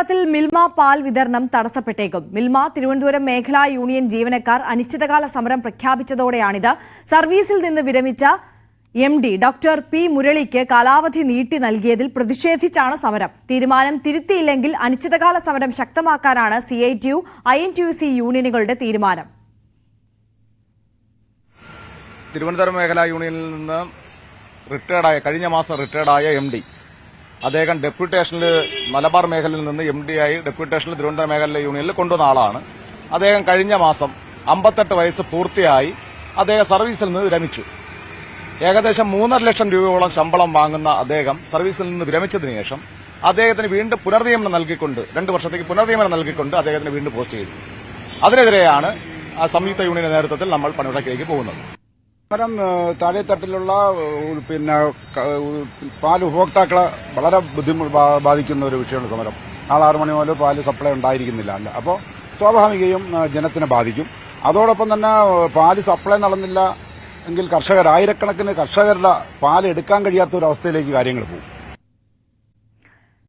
കേരളത്തിൽ മിൽമ പാൽ വിതരണം തടസ്സപ്പെട്ടേക്കും. മിൽമ തിരുവനന്തപുരം മേഖലാ യൂണിയൻ ജീവനക്കാർ അനിശ്ചിതകാല സമരം പ്രഖ്യാപിച്ചതോടെയാണിത്. സർവീസിൽ നിന്ന് വിരമിച്ച MD ഡോക്ടർ പി മുരളിക്ക് കാലാവധി നീട്ടി നൽകിയതിൽ പ്രതിഷേധിച്ചാണ് സമരം. തീരുമാനം തിരുത്തിയില്ലെങ്കിൽ അനിശ്ചിതകാല സമരം ശക്തമാക്കാനാണ് CITU, INTUC യൂണിയനുകളുടെ തീരുമാനം. തിരുവനന്തപുരം മേഖലാ യൂണിയനിൽ നിന്ന് കഴിഞ്ഞ മാസം റിട്ടയർഡായ MD അദ്ദേഹം ഡെപ്യൂട്ടേഷനിൽ മലബാർ മേഖലയിൽ നിന്ന് MD ആയി ഡെപ്യൂട്ടേഷനിൽ തിരുവനന്തപുരം മേഖല യൂണിയനിൽ കൊണ്ടുവന്ന ആളാണ്. അദ്ദേഹം കഴിഞ്ഞ മാസം 58 വയസ്സ് പൂർത്തിയായി അദ്ദേഹം സർവീസിൽ നിന്ന് വിരമിച്ചു. ഏകദേശം 3.5 ലക്ഷം രൂപയോളം ശമ്പളം വാങ്ങുന്ന അദ്ദേഹം സർവീസിൽ നിന്ന് വിരമിച്ചതിനു ശേഷം അദ്ദേഹത്തിന് വീണ്ടും പുനർനിയമനം നൽകിക്കൊണ്ട് 2 വർഷത്തേക്ക് പുനർനിയമനം നൽകിക്കൊണ്ട് അദ്ദേഹത്തിന് വീണ്ടും പോസ്റ്റ് ചെയ്തു. അതിനെതിരെയാണ് സംയുക്ത യൂണിയന്റെ നേതൃത്വത്തിൽ നമ്മൾ പണിമുടക്കിലേക്ക് പോകുന്നത്. സമരം താഴെത്തട്ടിലുള്ള പാൽ ഉപഭോക്താക്കളെ വളരെ ബാധിക്കുന്ന ഒരു വിഷയമാണ് സമരം. നാളെ 6 മണി മുതൽ പാല് സപ്ലൈ ഉണ്ടായിരിക്കുന്നില്ല. അപ്പോൾ സ്വാഭാവികയും ജനത്തിനെ ബാധിക്കും. അതോടൊപ്പം തന്നെ പാല് സപ്ലൈ നടന്നില്ല എങ്കിൽ ആയിരക്കണക്കിന് കർഷകരുടെ പാൽ എടുക്കാൻ കഴിയാത്ത ഒരു അവസ്ഥയിലേക്ക് കാര്യങ്ങൾ പോകും.